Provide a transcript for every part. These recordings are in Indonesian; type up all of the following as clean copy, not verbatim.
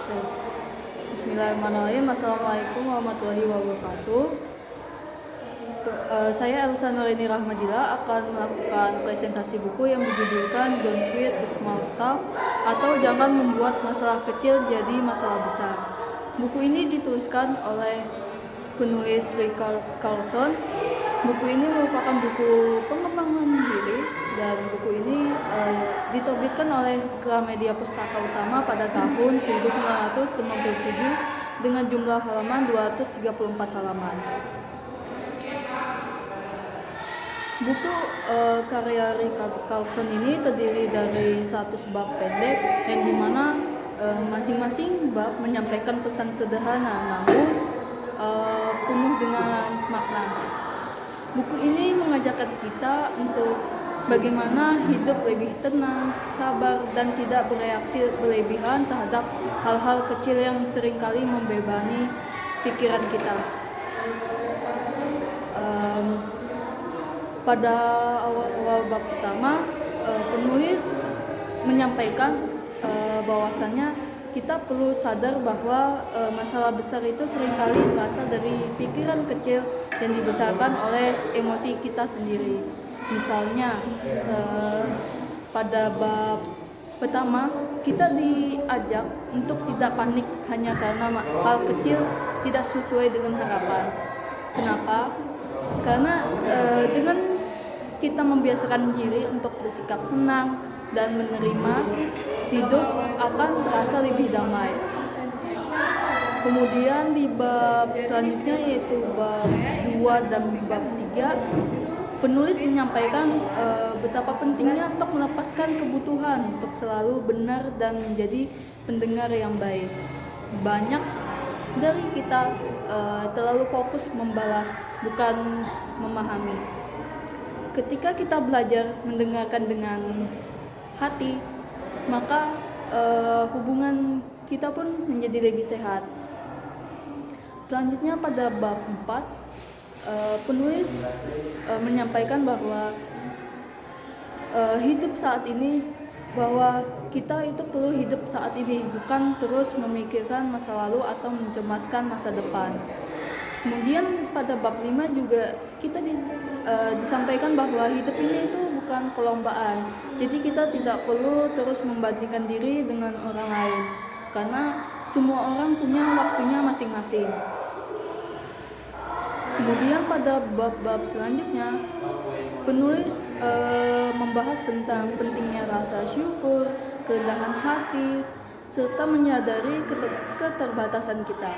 Oke. Bismillahirrahmanirrahim. Assalamualaikum warahmatullahi wabarakatuh. Saya Elsa Nurini Rahmadila akan melakukan presentasi buku yang berjudulkan Don't Sweat the Small Stuff atau Jangan Membuat Masalah Kecil Jadi Masalah Besar. Buku ini dituliskan oleh penulis Richard Carlson. Buku ini merupakan buku pengembangan diri dan buku ini diterbitkan oleh Gramedia Pustaka Utama pada tahun 1997 dengan jumlah halaman 234 halaman. Buku karya Richard Carlson ini terdiri dari 100 bab pendek yang dimana masing-masing bab menyampaikan pesan sederhana namun penuh dengan makna. Buku ini mengajarkan kita untuk bagaimana hidup lebih tenang, sabar, dan tidak bereaksi berlebihan terhadap hal-hal kecil yang seringkali membebani pikiran kita. Pada awal-awal bab pertama, penulis menyampaikan bahwasannya kita perlu sadar bahwa masalah besar itu seringkali berasal dari pikiran kecil yang dibesarkan oleh emosi kita sendiri. Misalnya pada bab pertama kita diajak untuk tidak panik hanya karena hal kecil tidak sesuai dengan harapan. Kenapa? Karena dengan kita membiasakan diri untuk bersikap tenang dan menerima, hidup akan terasa lebih damai. Kemudian di bab selanjutnya yaitu bab 2 dan bab 3, penulis menyampaikan betapa pentingnya untuk melepaskan kebutuhan untuk selalu benar dan menjadi pendengar yang baik. Banyak dari kita terlalu fokus membalas, bukan memahami. Ketika kita belajar mendengarkan dengan hati, maka hubungan kita pun menjadi lebih sehat. Selanjutnya pada bab 4, penulis menyampaikan bahwa hidup saat ini, bahwa kita itu perlu hidup saat ini, bukan terus memikirkan masa lalu atau mencemaskan masa depan. Kemudian pada bab 5 juga kita disampaikan bahwa hidup ini itu bukan perlombaan. Jadi kita tidak perlu terus membandingkan diri dengan orang lain, karena semua orang punya waktunya masing-masing. Kemudian pada bab-bab selanjutnya, penulis membahas tentang pentingnya rasa syukur, kerendahan hati, serta menyadari keterbatasan kita.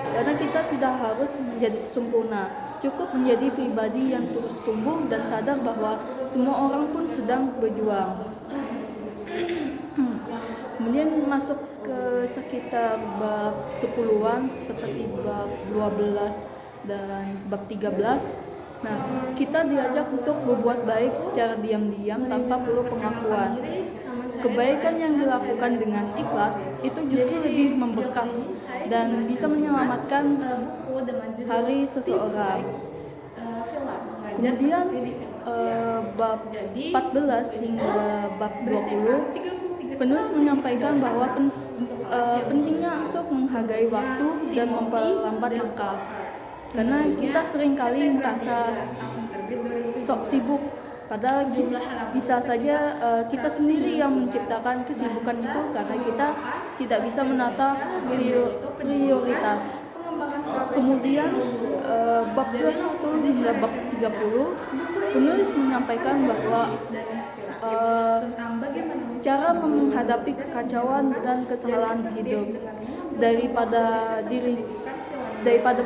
Karena kita tidak harus menjadi sempurna, cukup menjadi pribadi yang terus tumbuh dan sadar bahwa semua orang pun sedang berjuang. Kemudian masuk ke sekitar bab 10-an seperti bab 12 dan bab 13. Nah, kita diajak untuk berbuat baik secara diam-diam tanpa perlu pengakuan. Kebaikan yang dilakukan dengan ikhlas itu justru lebih membekas dan bisa menyelamatkan hari seseorang. Kemudian bab 14 hingga bab 20, penulis menyampaikan bahwa pentingnya untuk menghargai waktu dan memperlambat langkah. Karena kita seringkali merasa sok sibuk, padahal bisa saja kita sendiri yang menciptakan kesibukan itu karena kita tidak bisa menata prioritas. Kemudian bab 21 hingga bab 30, penulis menyampaikan bahwa cara menghadapi kekacauan dan kesalahan hidup daripada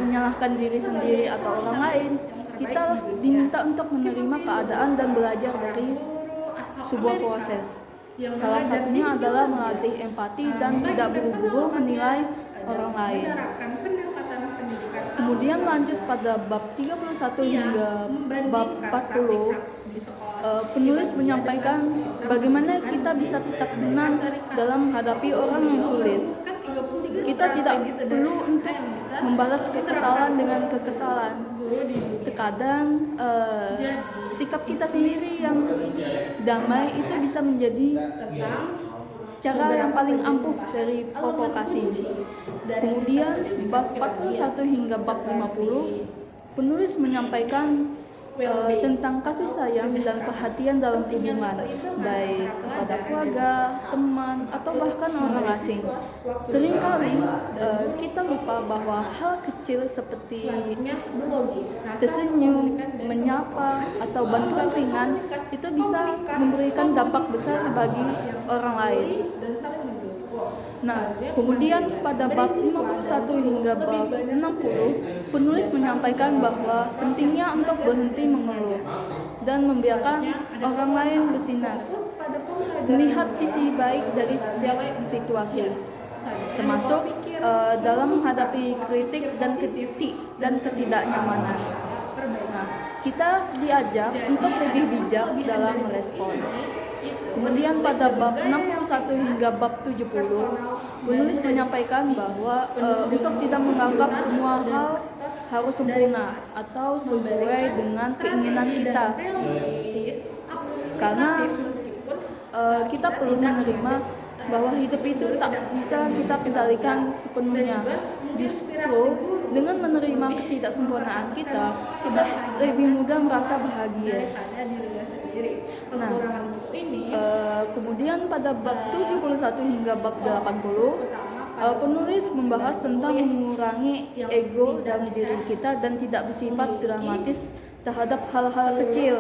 menyalahkan diri sendiri atau orang lain, kita diminta untuk menerima keadaan dan belajar dari sebuah proses. Salah satunya adalah melatih empati dan tidak buru-buru menilai orang lain. Kemudian lanjut pada bab 31 hingga bab 40, penulis menyampaikan bagaimana kita bisa tetap tenang dalam menghadapi orang yang sulit. Kita tidak perlu untuk membalas kekesalan dengan kekesalan. Terkadang sikap kita sendiri yang damai itu bisa menjadi cara yang paling ampuh dari provokasi. Kemudian bab 41 hingga bab 50, penulis menyampaikan tentang kasih sayang dan perhatian dalam hubungan, baik kepada keluarga, teman, atau bahkan orang asing. Seringkali kita lupa bahwa hal kecil seperti tersenyum, menyapa, atau bantuan ringan itu bisa memberikan dampak besar bagi orang lain. Nah, kemudian pada bab 51 hingga bab 60, penulis menyampaikan bahwa pentingnya untuk berhenti mengeluh dan membiarkan orang lain bersinar, melihat sisi baik dari setiap situasi, termasuk dalam menghadapi kritik dan ketidaknyamanan. Nah, kita diajak untuk lebih bijak dalam merespon. Kemudian pada bab 61 hingga bab 70, penulis menyampaikan bahwa untuk tidak menganggap semua hal harus sempurna atau sesuai dengan keinginan kita. Karena kita perlu menerima bahwa hidup itu tak bisa kita kendalikan sepenuhnya. Justru dengan menerima ketidaksempurnaan kita lebih mudah merasa bahagia. Nah, kemudian pada bab 71 hingga bab 80, penulis membahas tentang mengurangi ego dalam diri kita dan tidak bersifat dramatis terhadap hal-hal kecil.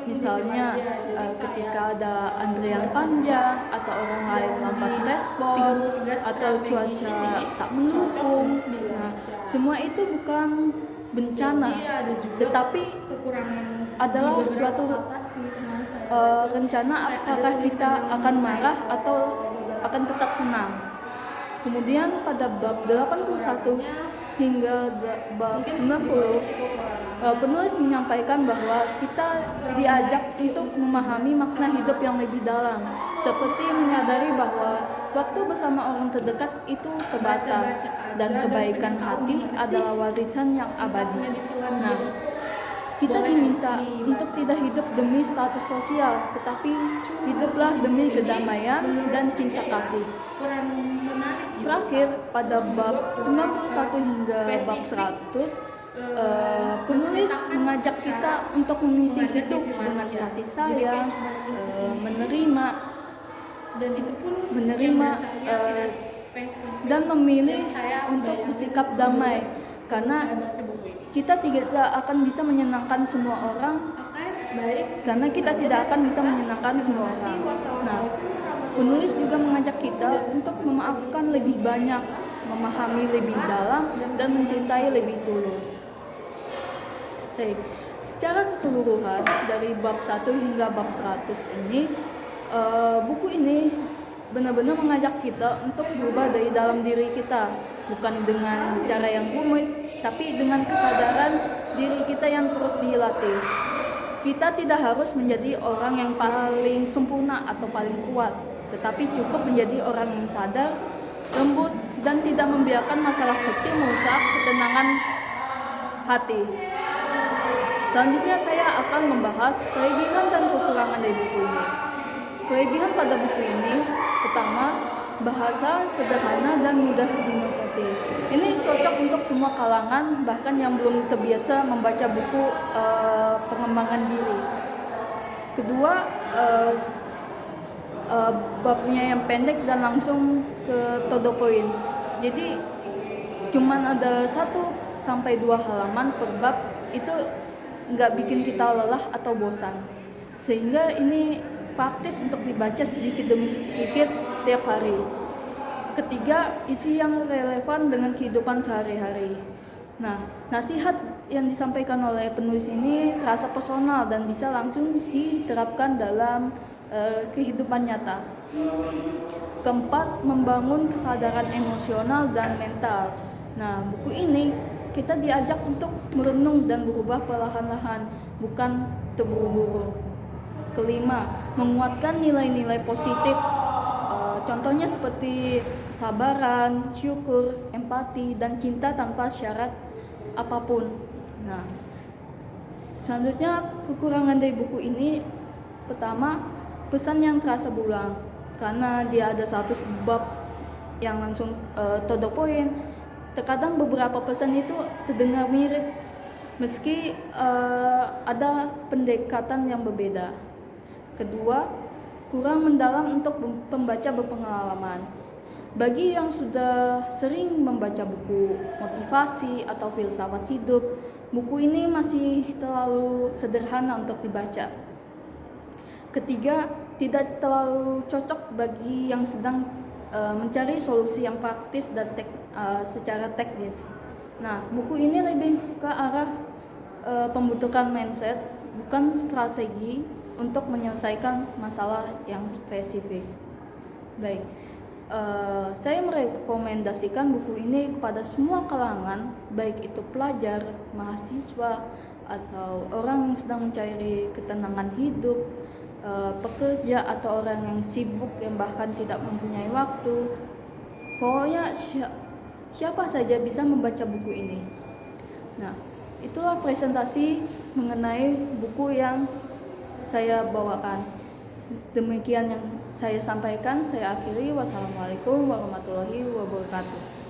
Misalnya ketika ada antrian panjang atau orang lain lambat respon atau cuaca tak mendukung. Nah, semua itu bukan bencana, tetapi adalah suatu rencana apakah kita akan marah atau akan tetap tenang. Kemudian pada bab 81 hingga bab 90, penulis menyampaikan bahwa kita diajak untuk memahami makna hidup yang lebih dalam, seperti menyadari bahwa waktu bersama orang terdekat itu terbatas dan kebaikan hati adalah warisan yang abadi. Nah, kita diminta untuk tidak hidup demi status sosial, tetapi hiduplah demi kedamaian dan cinta kasih. Terakhir, pada bab 91 hingga bab 100, penulis mengajak kita untuk mengisi hidup dengan kasih sayang, menerima dan memilih untuk bersikap damai, karena kita tidak akan bisa menyenangkan semua orang, Nah, penulis juga mengajak kita untuk memaafkan lebih banyak, memahami lebih dalam, dan mencintai lebih tulus. Baik, secara keseluruhan dari bab 1 hingga bab 100 ini, buku ini benar-benar mengajak kita untuk berubah dari dalam diri kita, bukan dengan cara yang rumit, tapi dengan kesadaran diri kita yang terus dilatih. Kita tidak harus menjadi orang yang paling sempurna atau paling kuat, tetapi cukup menjadi orang yang sadar, lembut, dan tidak membiarkan masalah kecil merusak ketenangan hati. Selanjutnya saya akan membahas kelebihan dan kekurangan dari buku ini. Kelebihan pada buku ini, pertama, bahasa sederhana dan mudah dimengerti. Ini cocok untuk semua kalangan, bahkan yang belum terbiasa membaca buku pengembangan diri. Kedua, babnya yang pendek dan langsung ke to the point. Jadi cuman ada 1-2 halaman per bab, itu nggak bikin kita lelah atau bosan, sehingga ini praktis untuk dibaca sedikit demi sedikit setiap hari. Ketiga, isi yang relevan dengan kehidupan sehari-hari. Nah, nasihat yang disampaikan oleh penulis ini terasa personal dan bisa langsung diterapkan dalam kehidupan nyata. Keempat, membangun kesadaran emosional dan mental. Nah, buku ini kita diajak untuk merenung dan berubah perlahan-lahan, bukan terburu-buru. Kelima, menguatkan nilai-nilai positif, contohnya seperti kesabaran, syukur, empati, dan cinta tanpa syarat apapun. Nah, selanjutnya kekurangan dari buku ini, pertama, pesan yang terasa berulang. karena dia ada 100 bab yang langsung to the point. Terkadang beberapa pesan itu terdengar mirip meski ada pendekatan yang berbeda. Kedua, kurang mendalam untuk pembaca berpengalaman. Bagi yang sudah sering membaca buku motivasi atau filsafat hidup, buku ini masih terlalu sederhana untuk dibaca. Ketiga, tidak terlalu cocok bagi yang sedang mencari solusi yang praktis dan secara teknis. Nah, buku ini lebih ke arah pembentukan mindset, bukan strategi untuk menyelesaikan masalah yang spesifik. Baik, saya merekomendasikan buku ini kepada semua kalangan, baik itu pelajar, mahasiswa, atau orang yang sedang mencari ketenangan hidup, pekerja, atau orang yang sibuk yang bahkan tidak mempunyai waktu. Pokoknya siapa saja bisa membaca buku ini. Nah, itulah presentasi mengenai buku yang saya bawakan. Demikian yang saya sampaikan, saya akhiri. Wassalamualaikum warahmatullahi wabarakatuh.